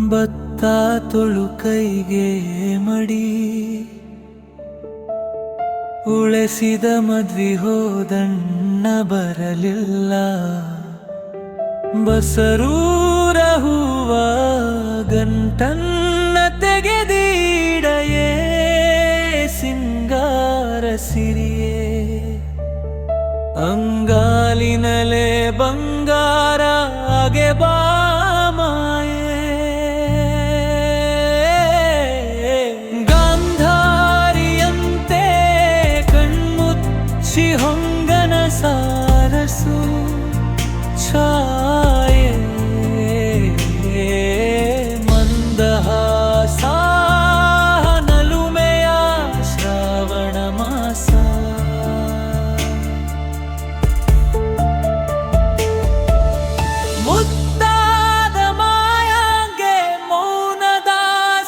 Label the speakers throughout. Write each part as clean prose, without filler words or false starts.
Speaker 1: ಭತ್ತ ತುಳು ಕೈಗೆ ಮಡಿ, ಉಳಿಸಿದ ಮದ್ವಿ ಹೋದಣ್ಣ ಬರಲಿಲ್ಲ. ಬಸರೂರ ಹೂವ ಗಂಟನ್ನ ತೆಗೆದೀಡಯೇ ಸಿಂಗಾರ ಸಿರಿಯೇ, ಅಂಗಾಲಿನಲೆ ಬಂಗಾರ ಆಗೆ ಬಾಮಾಯೇ. ಗಾಂಧಾರಿಯಂತೆ ಕಣ್ಮುಚ್ಚಿ ಹೊಂಗನ ಸಾರಸು ಛಾಯೆ, ಮಂದಹಾಸ ನಲುಮೆಯ ಶ್ರಾವಣ ಮಾಸ. ಮುದ್ದಾದ ಮಾಯಾಂಗೆ ಮೌನದ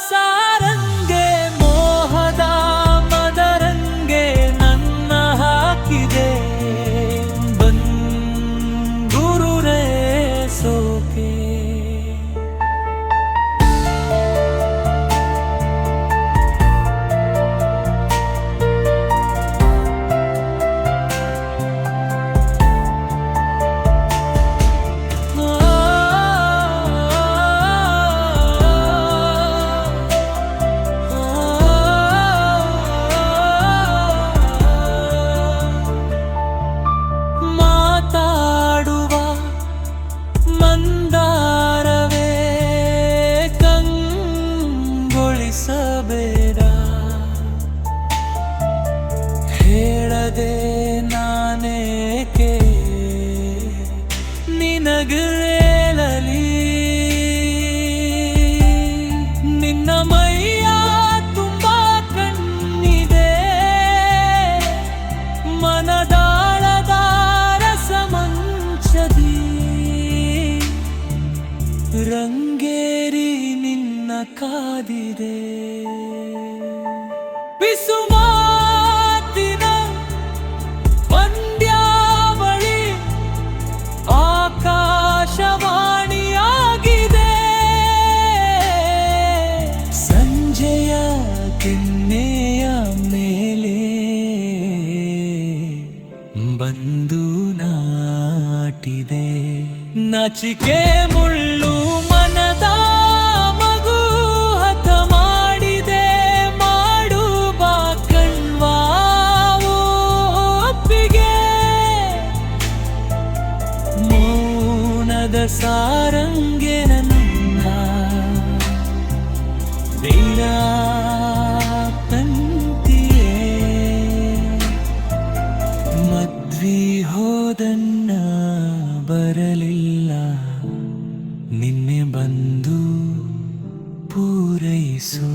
Speaker 1: ಸಾರಂಗೆ, ಮೋಹದ ಮದರಂಗೆ ನನ್ನ ಹಾಕಿದೆ ಬಂಗುರುರೇ ಸೋಕೆ. ಮಾತಾಡುವ ಮಂದಾರವೇ ಕಂಗೊಳಿಸಬೇಡ, ಹೇಳದೆ ನಾನೇಕೆ ನಿನಗೇಳಲಿ. ನಿನ್ನ ಮೈಯ ತುಂಬ ಕಣ್ಣಿದೆ, ಮನದಾಳದ ರಸಮಂಚದಿ ರಂಗೇರಿ ನಿನ್ನ ಕಾದಿದೆ. ಪಿಸುಮಾತಿನ ಪಂದ್ಯಾವಳಿ ಆಕಾಶವಾಣಿಯಾಗಿದೆ, ಸಂಜೆಯ ಕೆನ್ನೆಯ ಮೇಲೆ ಬಂದು ನಾಟಿದೆ. ನಾಚಿಕೆ ಮುಳ್ಳು ಮನದ ಮಗು ಹತ ಮಾಡಿದೆ, ಮಾಡುವ ಕಣ್ವಾ ಒಪ್ಪಿಗೆ. ಮೌನದ ಸಾರಂಗೆ ನನ್ನ ತಂತಿಯೇ, ಮದ್ವಿ ಹೋದನ್ನ ಬರಲಿಲ್ಲ, ನಿನ್ನೆ ಬಂದು ಪೂರೈಸು.